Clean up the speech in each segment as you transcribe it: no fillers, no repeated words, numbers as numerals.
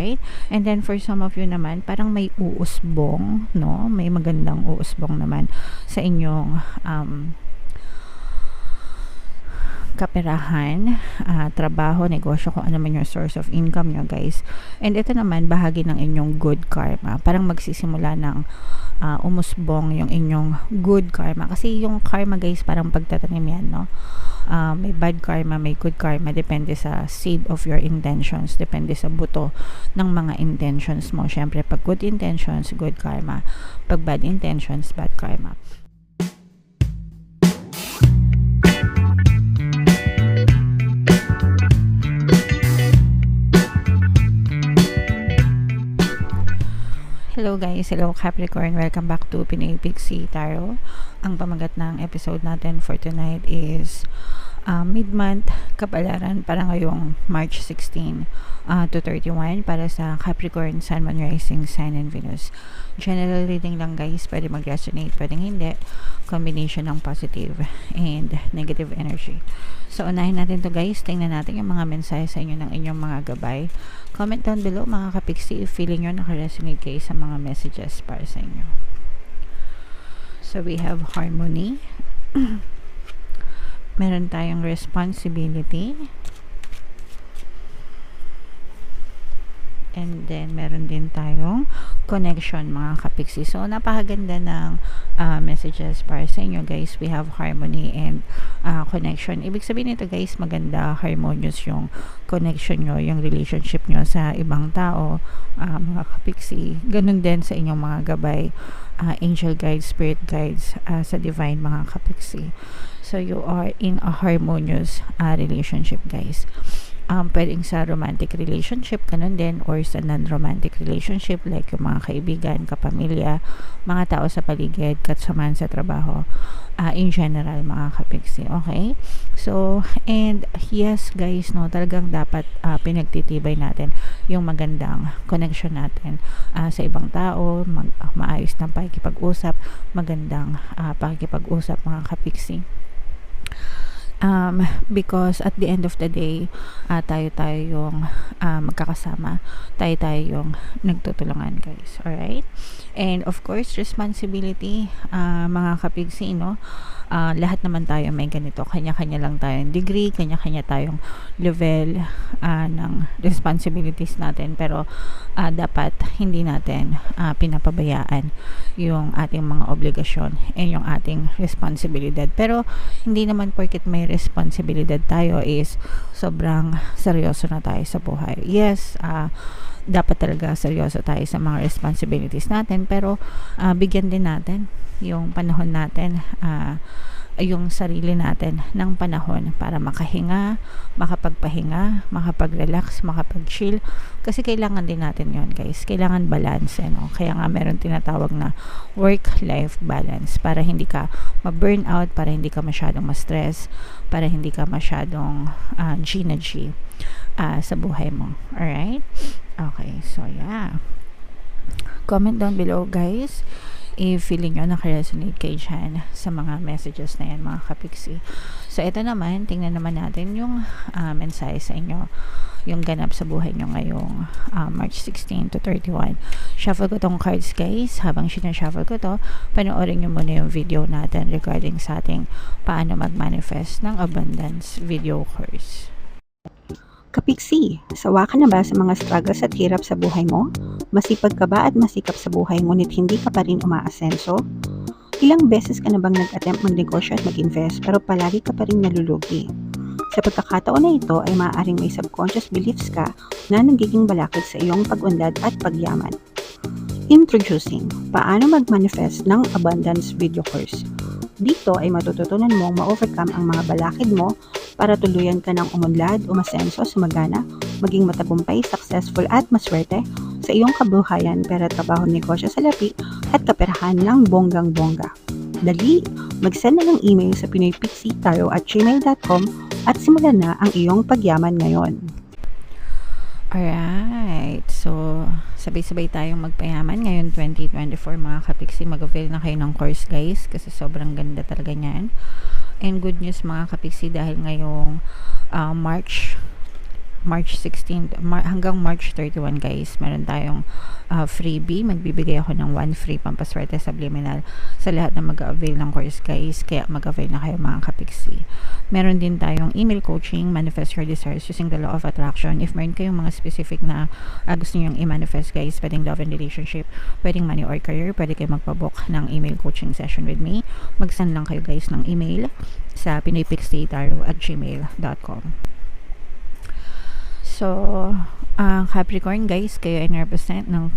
Alright? And then for some of you naman, parang may uusbong, no? May magandang uusbong naman sa inyong kaperahan, trabaho, negosyo, kung ano man yung source of income nyo, guys. And ito naman, bahagi ng inyong good karma. Parang magsisimula ng umusbong yung inyong good karma. Kasi yung karma, guys, parang pagtatanim yan, no? May bad karma, may good karma. Depende sa seed of your intentions. Depende sa buto ng mga intentions mo. Syempre, pag good intentions, good karma. Pag bad intentions, bad karma. Hello guys, hello Capricorn, welcome back to Pinoy Pixie Tarot. Ang pamagat ng episode natin for tonight is mid-month kapalaran para ngayong March 16 to 31 para sa Capricorn, Sun, Moon, Rising, Sign, and Venus. General reading lang guys, pwede mag-resonate, pwedeng hindi. Combination ng positive and negative energy. So unahin natin to guys, tingnan natin yung mga mensahe sa inyo ng inyong mga gabay. Comment down below mga kapiksi if feeling nyo nakaresonate kayo sa mga messages para sa inyo. So we have harmony. Meron tayong responsibility. And then meron din tayong connection mga kapiksi. So napakaganda ng messages para sa inyo guys. We have harmony and connection. Ibig sabihin nito guys, maganda, harmonious yung connection nyo, yung relationship nyo sa ibang tao, mga kapiksi. Ganun din sa inyong mga gabay, angel guides, spirit guides, sa divine mga kapiksi. So you are in a harmonious relationship guys. Pwedeng sa romantic relationship, ganun din, or sa non-romantic relationship like yung mga kaibigan, kapamilya, mga tao sa paligid, kasamaan sa trabaho, in general mga kapiksi. Okay? So, and yes guys, no, talagang dapat pinagtitibay natin yung magandang connection natin sa ibang tao, maayos ng pakikipag-usap, magandang pakikipag-usap mga kapiksi. Because at the end of the day, tayo yung magkakasama, tayo yung nagtutulungan guys. Alright? And of course, responsibility, mga kapigsi, no? Lahat naman tayo may ganito, kanya-kanya lang tayong degree, kanya-kanya tayong level ng responsibilities natin, pero dapat hindi natin pinapabayaan yung ating mga obligasyon and yung ating responsibilidad. Pero hindi naman porket may responsibilidad tayo is sobrang seryoso na tayo sa buhay. Yes, dapat talaga seryoso tayo sa mga responsibilities natin, pero bigyan din natin yung panahon natin, yung sarili natin ng panahon para makahinga, makapagpahinga, makapag-relax, makapag-chill, kasi kailangan din natin yon guys. Kailangan balance, no? Kaya nga meron tinatawag na work-life balance para hindi ka ma-burnout, para hindi ka masyadong ma-stress, para hindi ka masyadong G na G sa buhay mo. Alright? Okay, so yeah. Comment down below guys if feeling nyo nakaresonate kayo dyan sa mga messages na yan mga kapiksi. So ito naman, tingnan naman natin yung mensahe sa inyo, yung ganap sa buhay nyo ngayong March 16 to 31. Shuffle ko tong cards guys. Habang sinashuffle ko to, panoorin nyo muna yung video natin regarding sa ating paano mag-manifest ng abundance video course. Kapiksi, sawa ka na ba sa mga struggles at hirap sa buhay mo? Masipag ka ba at masikap sa buhay ngunit hindi ka pa rin umaasenso? Ilang beses ka na bang nag-attempt magnegosyo at mag-invest pero palagi ka pa rin nalulugi? Sa pagkakataon na ito ay maaaring may subconscious beliefs ka na nagiging balakid sa iyong pag-unlad at pagyaman. Introducing, paano mag-manifest ng abundance video course. Dito ay matututunan mong ma-overcome ang mga balakid mo para tuluyan ka ng umunlad, umasenso, sumagana, maging matagumpay, successful at maswerte sa iyong kabuhayan, pera, trabaho, negosyo, salapi at kaperahan ng bonggang-bongga. Dali, mag-send na ng email sa pinoypixietarot@gmail.com at simulan na ang iyong pagyaman ngayon. Alright, so sabay-sabay tayong magpayaman ngayon 2024 mga kapiksi. Mag-avail na kayo ng course guys kasi sobrang ganda talaga niyan. And good news mga kapiksi, dahil ngayong March March 16 hanggang March 31 guys, meron tayong freebie. Magbibigay ako ng 1 free pampaswerte subliminal sa lahat na mag-avail ng course guys, kaya mag-avail na kayo mga kapiksi. Meron din tayong email coaching, manifest your desires using the law of attraction. If meron kayong mga specific na gusto nyo i-manifest guys, pwedeng love and relationship, pwedeng money or career, pwede kayo magpabook ng email coaching session with me. Mag-send lang kayo guys ng email sa pinoypixdaytarot@gmail.com. So, Capricorn guys, kayo ay represent ng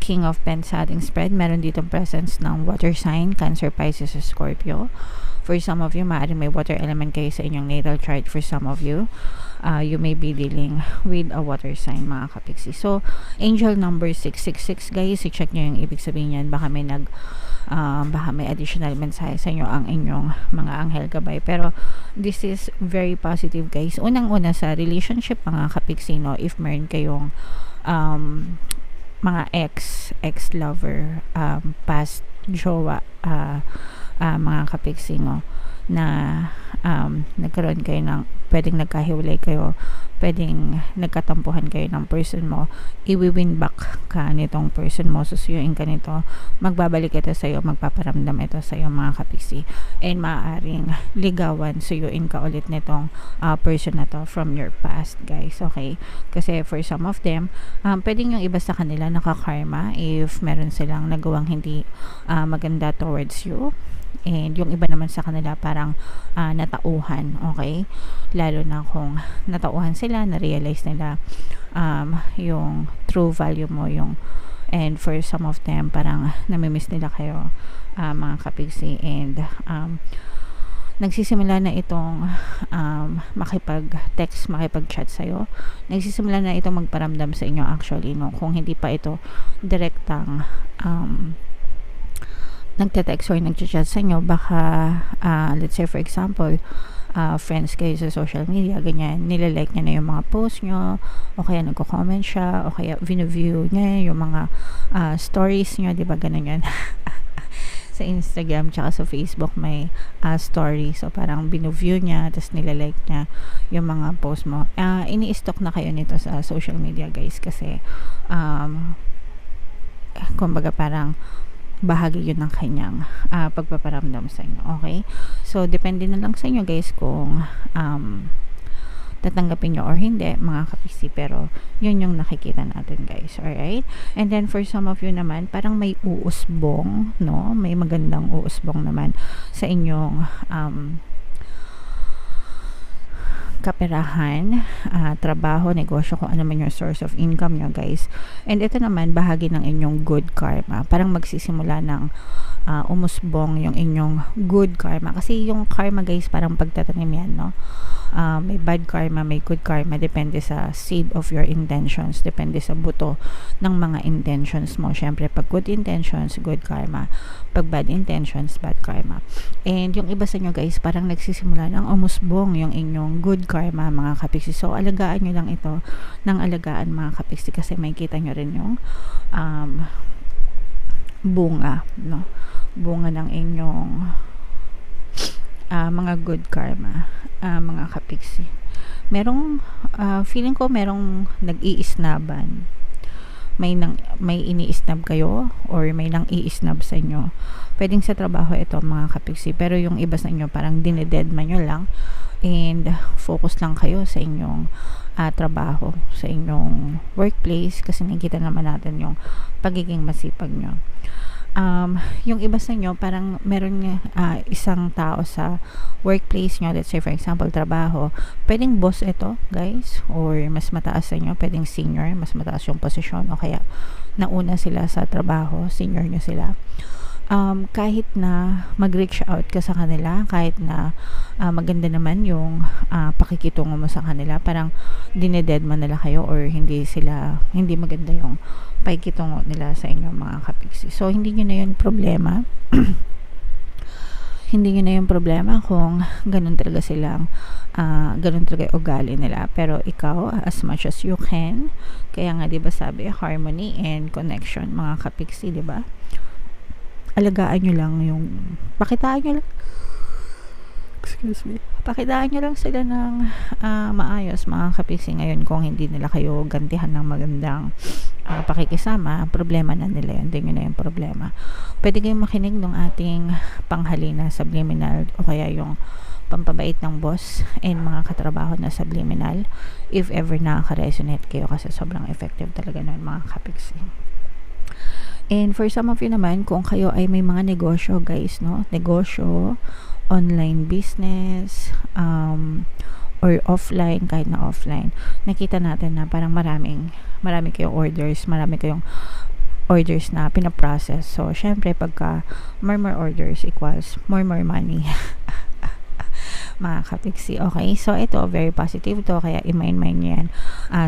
King of Pents sa ating spread. Meron dito presence ng water sign, Cancer, Pisces, Scorpio. For some of you, maaaring may water element kayo sa inyong natal chart. For some of you, you may be dealing with a water sign mga kapiksi. So, angel number 666 guys, i-check nyo yung ibig sabihin yan. Baka may additional mensahe sa inyo ang inyong mga anghel gabay. Pero this is very positive guys. Unang-una sa relationship mga kapiksi, no, if meron kayong mga ex-lover, past jowa, mga kapiksi, no, na nagkaroon kayo ng, pwedeng nagkahiwalay kayo, pwedeng nagkatampuhan kayo ng person mo, i-win back ka nitong person mo, susuyuin ka nito, magbabalik ito sa'yo, magpaparamdam ito sa'yo mga kapiksi, and maaaring ligawan, suyuin ka ulit nitong person na to from your past guys, okay? Kasi for some of them, pwedeng yung iba sa kanila nakakarma if meron silang nagawang hindi maganda towards you, and yung iba naman sa kanila parang natauhan, okay? Lalo na kung natauhan sila, na-realize nila yung true value mo, and for some of them parang namimiss nila kayo mga kapiksi, and nagsisimula na itong makipag-text, makipag-chat sa'yo. Nagsisimula na itong magparamdam sa inyo actually, no? Kung hindi pa ito direktang nagte-text or nagchat sa inyo, baka let's say for example, friends kayo sa social media, ganyan, nilalike niya na yung mga post nyo, o kaya nagko-comment siya, o kaya view niya yung mga stories nyo, di ba, ganun yan. Sa Instagram tsaka sa Facebook may story, so parang binuview niya, tapos nilalike niya yung mga post mo. Ini-stock na kayo nito sa social media guys, kasi kumbaga parang bahagi yun ng kanyang pagpaparamdam sa inyo, okay? So, depende na lang sa inyo guys kung tatanggapin nyo or hindi mga kapisi, pero yun yung nakikita natin guys, alright? And then for some of you naman, parang may uusbong, no? May magandang uusbong naman sa inyong kaperahan, trabaho, negosyo, kung ano man yung source of income nyo guys. And ito naman bahagi ng inyong good karma, parang magsisimula ng umusbong yung inyong good karma, kasi yung karma guys parang pagtatanim yan, no? May bad karma, may good karma, depende sa seed of your intentions, depende sa buto ng mga intentions mo. Syempre pag good intentions, good karma, pag bad intentions, bad karma. And yung iba sa inyo guys, parang nagsisimula ng umusbong yung inyong good karma mga kapiksi. So alagaan nyo lang ito ng alagaan mga kapiksi, kasi may kita nyo rin yung bunga, no? Bunga ng inyong mga good karma mga kapiksi. Merong feeling ko merong nag-iisnaban, may ini-isnab kayo or may nang i-isnab sa inyo. Pwedeng sa trabaho ito mga kapiksi, pero yung iba sa inyo parang dinededma nyo lang and focus lang kayo sa inyong trabaho, sa inyong workplace, kasi nakikita naman natin yung pagiging masipag nyo. Yung iba sa inyo parang meron isang tao sa workplace nyo, let's say for example trabaho, pwedeng boss ito guys, or mas mataas sa inyo, pwedeng senior, mas mataas yung posisyon, o kaya nauna sila sa trabaho, senior nyo sila. Kahit na mag-reach out ka sa kanila, kahit na maganda naman yung pakikitungo mo sa kanila, parang dinededma nila kayo, or hindi maganda yung pakikitungo nila sa inyo mga kapiksi. So hindi nyo na yun problema hindi nyo na yung problema kung ganun talaga silang ganun talaga yung ugali nila. Pero ikaw, as much as you can, kaya nga diba sabi, harmony and connection mga kapiksi, diba? Alagaan nyo lang yung, pakitaan nyo lang Excuse me. Pakitaan nyo lang sila ng maayos mga kapiksi ngayon. Kung hindi nila kayo gantihan ng magandang pakikisama, problema na nila yun. Hindi nyo na yung problema. Pwede kayong makinig ng ating panghalina subliminal o kaya yung pampabait ng boss and mga katrabaho na subliminal if ever nakaka-resonate kayo kasi sobrang effective talaga nun mga kapiksi. And for some of you naman, kung kayo ay may mga negosyo guys, no? Negosyo, online business, or offline, kahit na offline, nakita natin na parang marami kayong orders, marami kayong orders na pinaprocess. So, syempre, pagka more orders equals more money. Mga kapiksi. Okay, so ito, very positive to, kaya i-mind nyo yan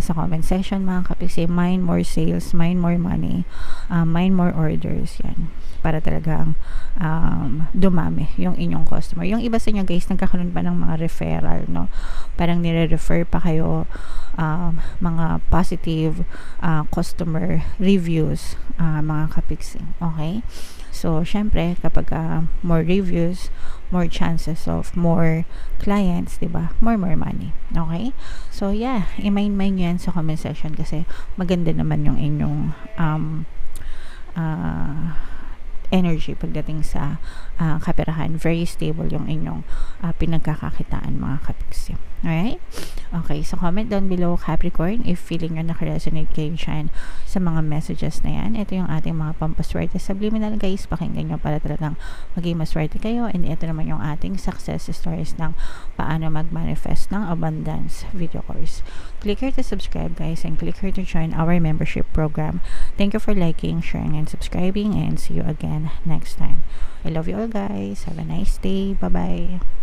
sa comment section mga kapiksi. Mind more sales, mind more money, mind more orders, yan, para talagang dumami yung inyong customer. Yung iba sa inyo guys, nagkakaroon pa ng mga referral, no? Parang nire-refer pa kayo mga positive customer reviews, mga kapiksi. Okay, so syempre kapag more reviews, more chances of more clients, diba? More money. Okay? So, yeah. I-mind nyo yan sa comment section kasi maganda naman yung inyong energy pagdating sa kaperahan. Very stable yung inyong pinagkakakitaan mga kapiksi. Alright? Okay, so comment down below Capricorn if feeling nyo nakaresonate kayo dyan sa mga messages na yan. Ito yung ating mga pampaswerte subliminal guys. Pakinggan nyo para talagang maging maswerte kayo. And ito naman yung ating success stories ng paano mag-manifest ng abundance video course. Click here to subscribe guys and click here to join our membership program. Thank you for liking, sharing, and subscribing, and see you again next time. I love you all guys. Have a nice day. Bye-bye.